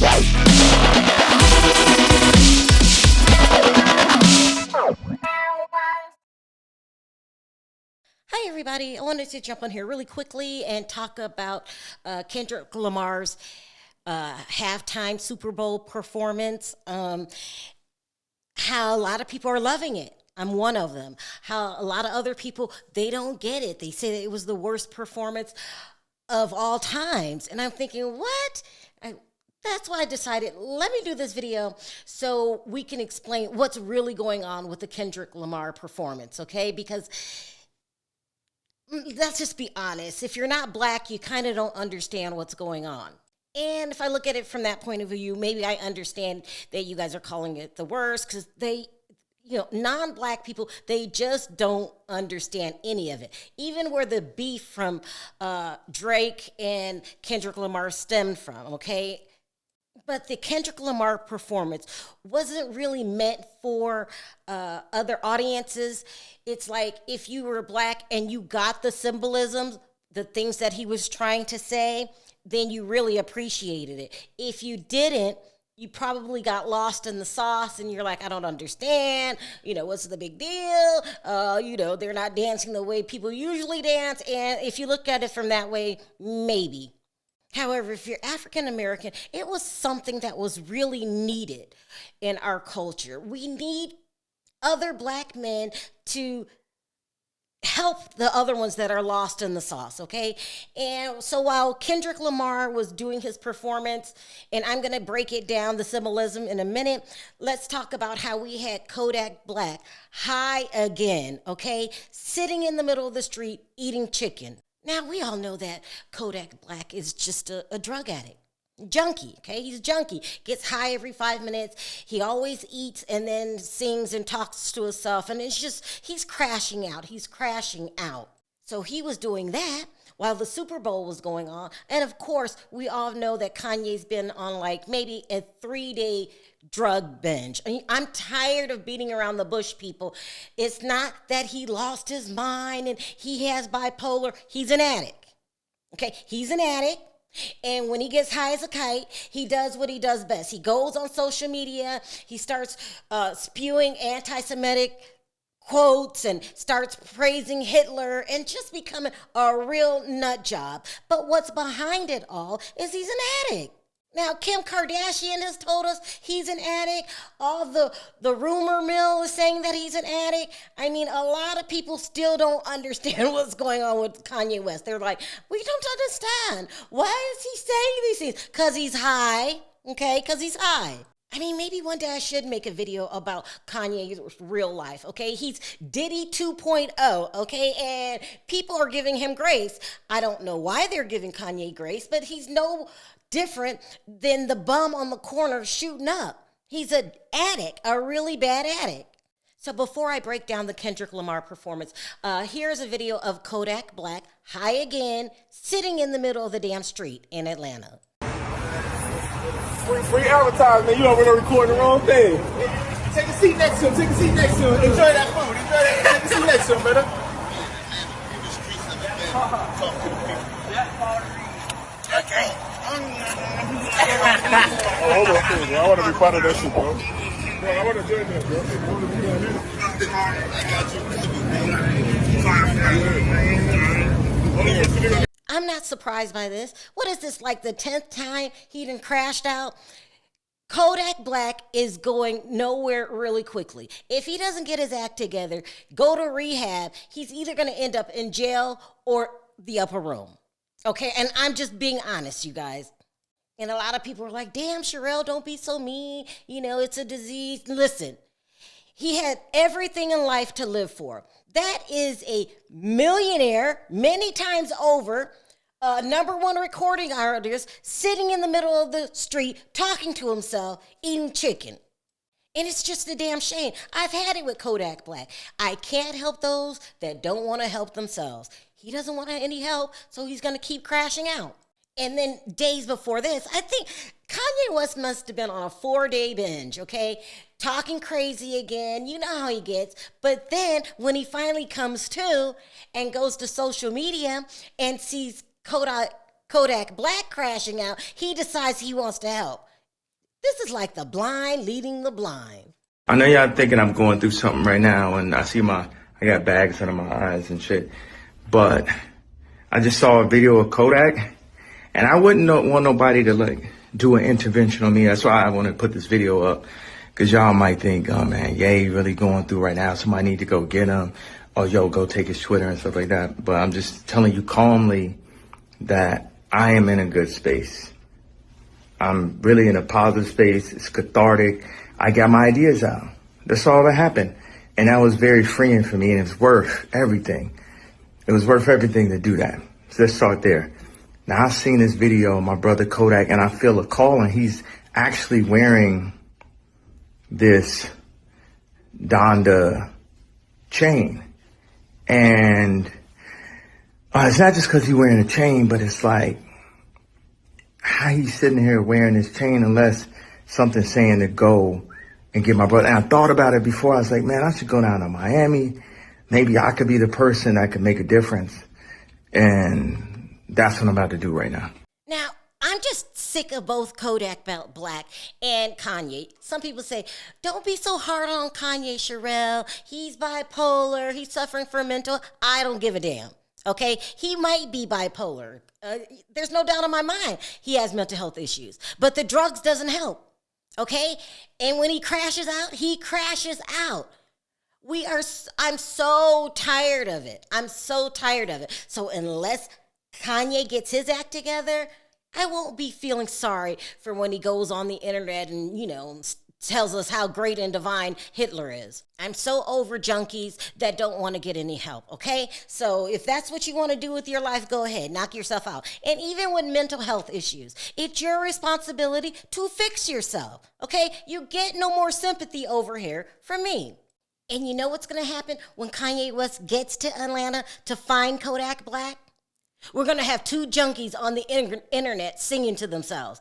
Hi, everybody. I wanted to jump on here really quickly and talk about Kendrick Lamar's halftime Super Bowl performance. How a lot of people are loving it. I'm one of them. How a lot of other people, they don't get it. They say that it was the worst performance of all times. And I'm thinking, what? That's why I decided, let me do this video so we can explain what's really going on with the Kendrick Lamar performance, okay? Because let's just be honest. If you're not black, you kind of don't understand what's going on. And if I look at it from that point of view, maybe I understand that you guys are calling it the worst because non-black people, they just don't understand any of it. Even where the beef from Drake and Kendrick Lamar stemmed from, okay? But the Kendrick Lamar performance wasn't really meant for other audiences. It's like if you were black and you got the symbolism, the things that he was trying to say, then you really appreciated it. If you didn't, you probably got lost in the sauce and you're like, I don't understand. What's the big deal? They're not dancing the way people usually dance. And if you look at it from that way, maybe. However, if you're African American, it was something that was really needed in our culture. We need other black men to help the other ones that are lost in the sauce, okay? And so while Kendrick Lamar was doing his performance, and I'm going to break it down, the symbolism in a minute, let's talk about how we had Kodak Black high again, okay? Sitting in the middle of the street eating chicken. Now, we all know that Kodak Black is just a drug addict. Junkie, okay? He's a junkie. Gets high every 5 minutes. He always eats and then sings and talks to himself. And it's just, he's crashing out. He's crashing out. So he was doing that while the Super Bowl was going on. And of course, we all know that Kanye's been on like maybe a 3-day drug binge. I'm tired of beating around the bush, people. It's not that he lost his mind and he has bipolar. He's an addict. Okay, he's an addict. And when he gets high as a kite, he does what he does best. He goes on social media. He starts spewing anti-Semitic quotes and starts praising Hitler and just becoming a real nut job. But what's behind it all is he's an addict. Now, Kim Kardashian has told us he's an addict. All the rumor mill is saying that he's an addict. I mean, a lot of people still don't understand what's going on with Kanye West. They're like, we don't understand. Why is he saying these things? Because he's high, okay? Because he's high. I mean, maybe one day I should make a video about Kanye's real life, okay? He's Diddy 2.0, okay? And people are giving him grace. I don't know why they're giving Kanye grace, but he's no different than the bum on the corner shooting up. He's an addict, a really bad addict. So before I break down the Kendrick Lamar performance, here's a video of Kodak Black, high again, sitting in the middle of the damn street in Atlanta. Free advertisement, you over there recording the wrong thing. Take a seat next to him, take a seat next to him. Enjoy that food, enjoy that. Take a seat next to him, brother. Okay. Hold on, bro. I want to be part of that shit, bro. Bro, I want to join that, bro. I want to be down here. I got you. I'm not surprised by this. What is this, like the 10th time he done crashed out? Kodak Black is going nowhere really quickly. If he doesn't get his act together, go to rehab, he's either going to end up in jail or the upper room. Okay, and I'm just being honest, you guys. And a lot of people are like, damn, Sharrell, don't be so mean. It's a disease. Listen, he had everything in life to live for. That is a millionaire, many times over, #1 recording artist, sitting in the middle of the street, talking to himself, eating chicken. And it's just a damn shame. I've had it with Kodak Black. I can't help those that don't want to help themselves. He doesn't want any help, so he's going to keep crashing out. And then days before this, I think Kanye West must have been on a 4-day binge, okay? Talking crazy again. You know how he gets. But then when he finally comes to and goes to social media and sees Kodak Black crashing out, he decides he wants to help. This is like the blind leading the blind. I know y'all thinking I'm going through something right now, and I got bags under my eyes and shit. But I just saw a video of Kodak, and I wouldn't want nobody to like do an intervention on me. That's why I want to put this video up, because y'all might think, oh man, Ye really going through right now. Somebody need to go get him. Or yo, go take his Twitter and stuff like that. But I'm just telling you calmly that I am in a good space. I'm really in a positive space. It's cathartic. I got my ideas out. That's all that happened. And that was very freeing for me, and it's worth everything. It was worth everything to do that. So let's start there. Now, I've seen this video of my brother Kodak, and I feel a call, and he's actually wearing this Donda chain. And it's not just because he's wearing a chain, but it's like how he's sitting here wearing this chain unless something's saying to go and get my brother. And I thought about it before. I was like, man, I should go down to Miami. Maybe I could be the person that could make a difference. And that's what I'm about to do right now. Now, I'm just sick of both Kodak Black and Kanye. Some people say, don't be so hard on Kanye, Sharrell. He's bipolar. He's suffering from mental. I don't give a damn. Okay? He might be bipolar. There's no doubt in my mind he has mental health issues. But the drugs doesn't help. Okay? And when he crashes out, he crashes out. I'm so tired of it. I'm so tired of it. So unless Kanye gets his act together, I won't be feeling sorry for when he goes on the internet and, tells us how great and divine Hitler is. I'm so over junkies that don't want to get any help, okay? So if that's what you want to do with your life, go ahead, knock yourself out. And even with mental health issues, it's your responsibility to fix yourself, okay? You get no more sympathy over here from me. And you know what's going to happen when Kanye West gets to Atlanta to find Kodak Black? We're going to have two junkies on the internet singing to themselves.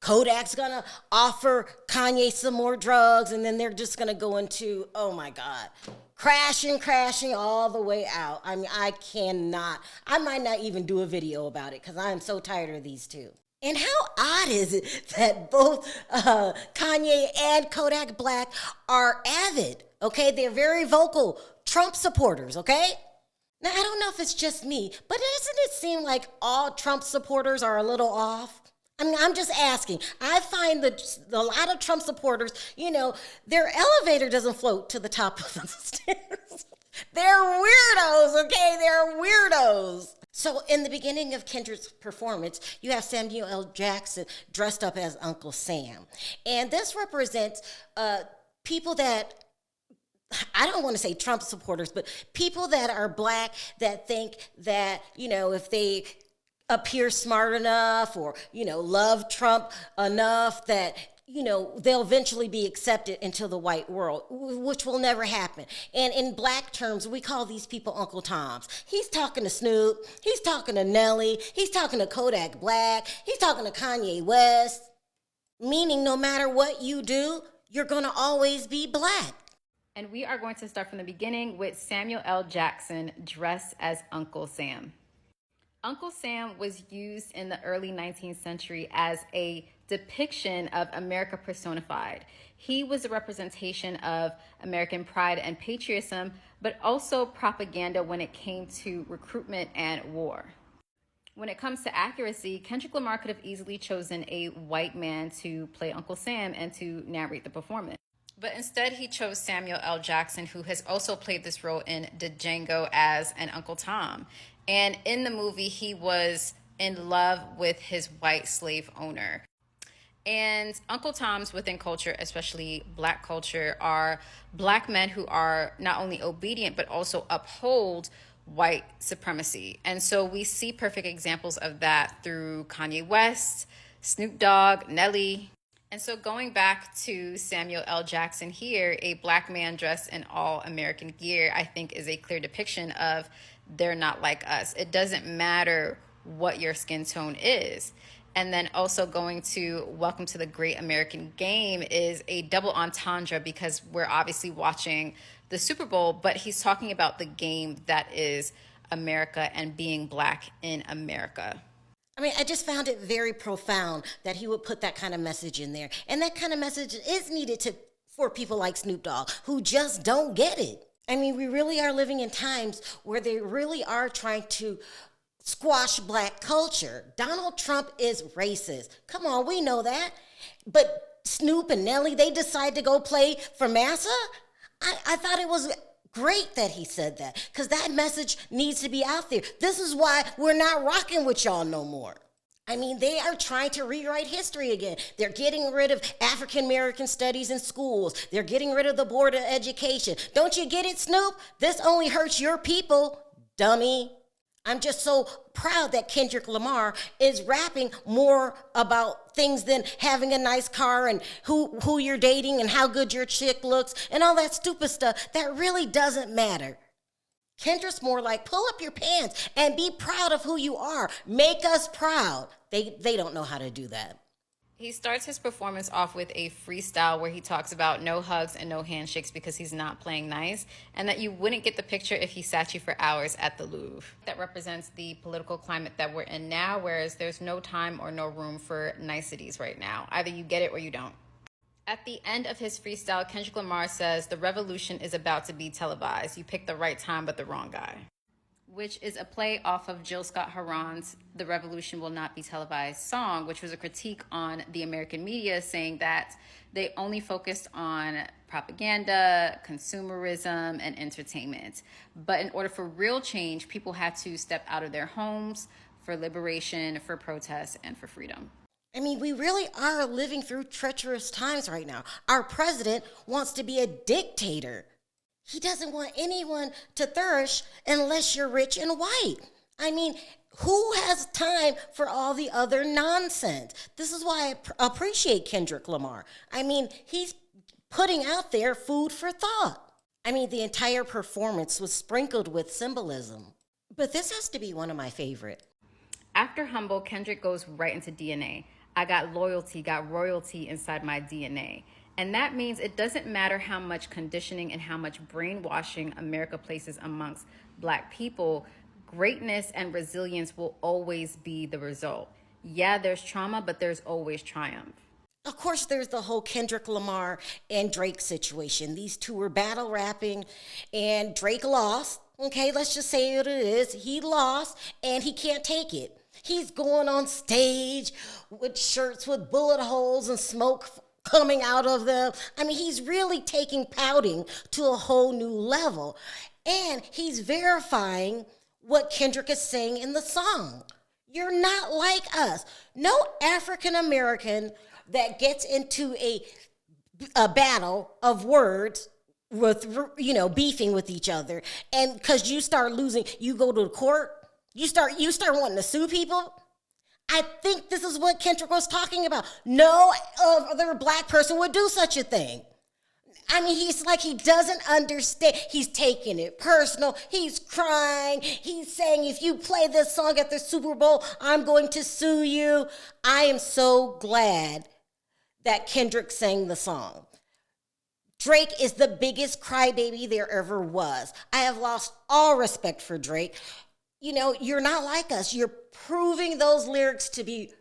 Kodak's going to offer Kanye some more drugs, and then they're just going to go into, oh my God, crashing all the way out. I mean, I might not even do a video about it because I am so tired of these two. And how odd is it that both Kanye and Kodak Black are avid, okay? They're very vocal Trump supporters, okay? Now, I don't know if it's just me, but doesn't it seem like all Trump supporters are a little off? I mean, I'm just asking. I find that a lot of Trump supporters, their elevator doesn't float to the top of the stairs. They're weirdos, okay? They're weirdos. So in the beginning of Kendrick's performance, you have Samuel L. Jackson dressed up as Uncle Sam. And this represents people that, I don't want to say Trump supporters, but people that are black that think that, if they appear smart enough or, love Trump enough that, they'll eventually be accepted into the white world, which will never happen. And in black terms, we call these people Uncle Toms. He's talking to Snoop. He's talking to Nelly. He's talking to Kodak Black. He's talking to Kanye West. Meaning no matter what you do, you're going to always be black. And we are going to start from the beginning with Samuel L. Jackson dressed as Uncle Sam. Uncle Sam was used in the early 19th century as a depiction of America personified. He was a representation of American pride and patriotism, but also propaganda when it came to recruitment and war. When it comes to accuracy, Kendrick Lamar could have easily chosen a white man to play Uncle Sam and to narrate the performance. But instead, he chose Samuel L. Jackson, who has also played this role in Django as an Uncle Tom. And in the movie, he was in love with his white slave owner. And Uncle Toms within culture, especially black culture, are black men who are not only obedient, but also uphold white supremacy. And so we see perfect examples of that through Kanye West, Snoop Dogg, Nelly. And so going back to Samuel L. Jackson here, a black man dressed in all American gear, I think is a clear depiction of they're not like us. It doesn't matter what your skin tone is. And then also going to Welcome to the Great American Game is a double entendre because we're obviously watching the Super Bowl, but he's talking about the game that is America and being black in America. I mean, I just found it very profound that he would put that kind of message in there. And that kind of message is needed for people like Snoop Dogg who just don't get it. I mean, we really are living in times where they really are trying to squash black culture. Donald Trump is racist. Come on, we know that. But Snoop and Nelly, they decide to go play for Massa? I thought it was great that he said that, because that message needs to be out there. This is why we're not rocking with y'all no more. I mean, they are trying to rewrite history again. They're getting rid of African American studies in schools. They're getting rid of the Board of Education. Don't you get it, Snoop? This only hurts your people, dummy. I'm just so proud that Kendrick Lamar is rapping more about things than having a nice car and who you're dating and how good your chick looks and all that stupid stuff that really doesn't matter. Kendrick's more like, pull up your pants and be proud of who you are. Make us proud. They don't know how to do that. He starts his performance off with a freestyle where he talks about no hugs and no handshakes because he's not playing nice, and that you wouldn't get the picture if he sat you for hours at the Louvre. That represents the political climate that we're in now, whereas there's no time or no room for niceties right now. Either you get it or you don't. At the end of his freestyle, Kendrick Lamar says, "The revolution is about to be televised. You picked the right time, but the wrong guy." Which is a play off of Jill Scott Heron's "The Revolution Will Not Be Televised" song, which was a critique on the American media, saying that they only focused on propaganda, consumerism, and entertainment. But in order for real change, people had to step out of their homes for liberation, for protest, and for freedom. I mean, we really are living through treacherous times right now. Our president wants to be a dictator. He doesn't want anyone to flourish unless you're rich and white. I mean, who has time for all the other nonsense? This is why I appreciate Kendrick Lamar. I mean, he's putting out there food for thought. I mean, the entire performance was sprinkled with symbolism. But this has to be one of my favorite. After Humble, Kendrick goes right into DNA. I got loyalty, got royalty inside my DNA. And that means it doesn't matter how much conditioning and how much brainwashing America places amongst Black people, greatness and resilience will always be the result. Yeah, there's trauma, but there's always triumph. Of course, there's the whole Kendrick Lamar and Drake situation. These two were battle rapping, and Drake lost. Okay, let's just say what it is. He lost, and he can't take it. He's going on stage with shirts with bullet holes and smoke coming out of them. I mean, he's really taking pouting to a whole new level. And he's verifying what Kendrick is saying in the song. You're not like us. No African American that gets into a battle of words with, beefing with each other, and because you start losing, you go to the court, you start wanting to sue people. I think this is what Kendrick was talking about. No other Black person would do such a thing. I mean, he's like, he doesn't understand. He's taking it personal. He's crying. He's saying, if you play this song at the Super Bowl, I'm going to sue you. I am so glad that Kendrick sang the song. Drake is the biggest crybaby there ever was. I have lost all respect for Drake. You're not like us. You're proving those lyrics to be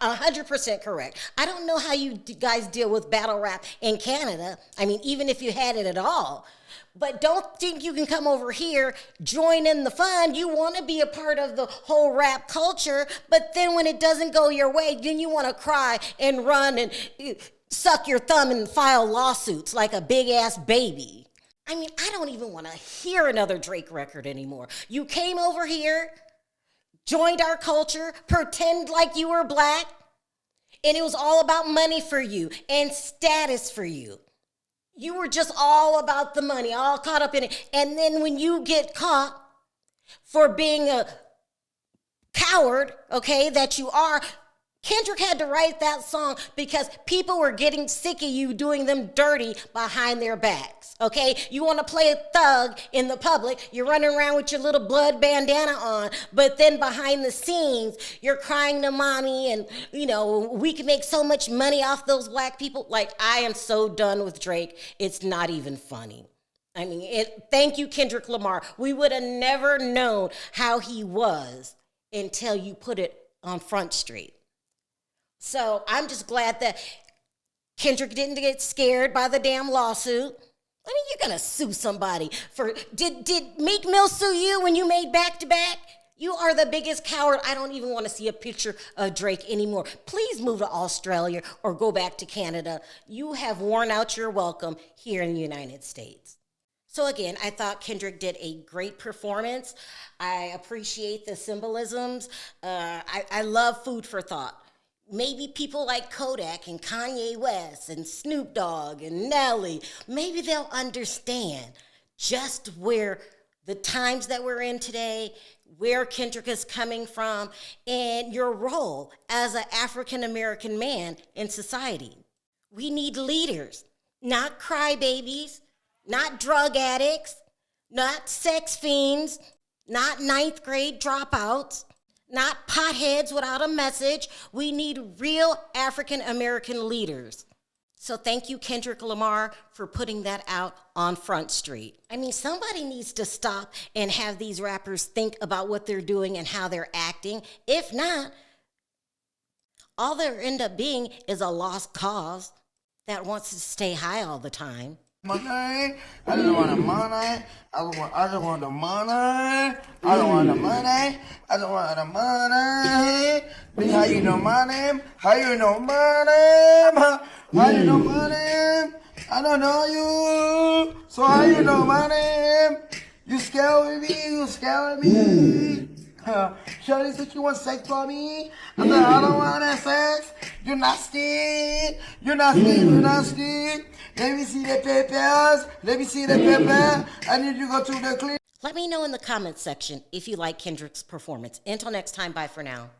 100% correct. I don't know how you guys deal with battle rap in Canada. I mean, even if you had it at all. But don't think you can come over here, join in the fun. You want to be a part of the whole rap culture, but then when it doesn't go your way, then you want to cry and run and suck your thumb and file lawsuits like a big-ass baby. I mean, I don't even want to hear another Drake record anymore. You came over here, joined our culture, pretend like you were Black, and it was all about money for you and status for you. You were just all about the money, all caught up in it. And then when you get caught for being a coward, okay, that you are, Kendrick had to write that song because people were getting sick of you doing them dirty behind their backs, okay? You want to play a thug in the public, you're running around with your little blood bandana on, but then behind the scenes, you're crying to mommy and, we can make so much money off those Black people. Like, I am so done with Drake, it's not even funny. I mean, thank you, Kendrick Lamar. We would have never known how he was until you put it on Front Street. So I'm just glad that Kendrick didn't get scared by the damn lawsuit. I mean, you're gonna sue somebody for, did Meek Mill sue you when you made Back to Back? You are the biggest coward. I don't even want to see a picture of Drake anymore. Please move to Australia or go back to Canada. You have worn out your welcome here in the United States. So again, I thought Kendrick did a great performance. I appreciate the symbolisms. I love food for thought. Maybe people like Kodak and Kanye West and Snoop Dogg and Nelly, maybe they'll understand just where the times that we're in today, where Kendrick is coming from, and your role as an African-American man in society. We need leaders, not crybabies, not drug addicts, not sex fiends, not ninth grade dropouts, not potheads without a message. We need real African-American leaders. So thank you, Kendrick Lamar, for putting that out on Front Street. I mean, somebody needs to stop and have these rappers think about what they're doing and how they're acting. If not, all there end up being is a lost cause that wants to stay high all the time. Money, I don't want the money. I don't want the money. I don't want the money. I don't want the money. Bitch, how you know my name? How you know my name? How you know my name? I don't know you. So how you know my name? You scared with me? You scared with me? Shorty said you want sex for me. I said I don't want that sex. You're nasty. You're nasty. You're nasty. Let me see the papers. Let me see the paper. I need you to go to the clinic. Let me know in the comments section if you like Kendrick's performance. Until next time, bye for now.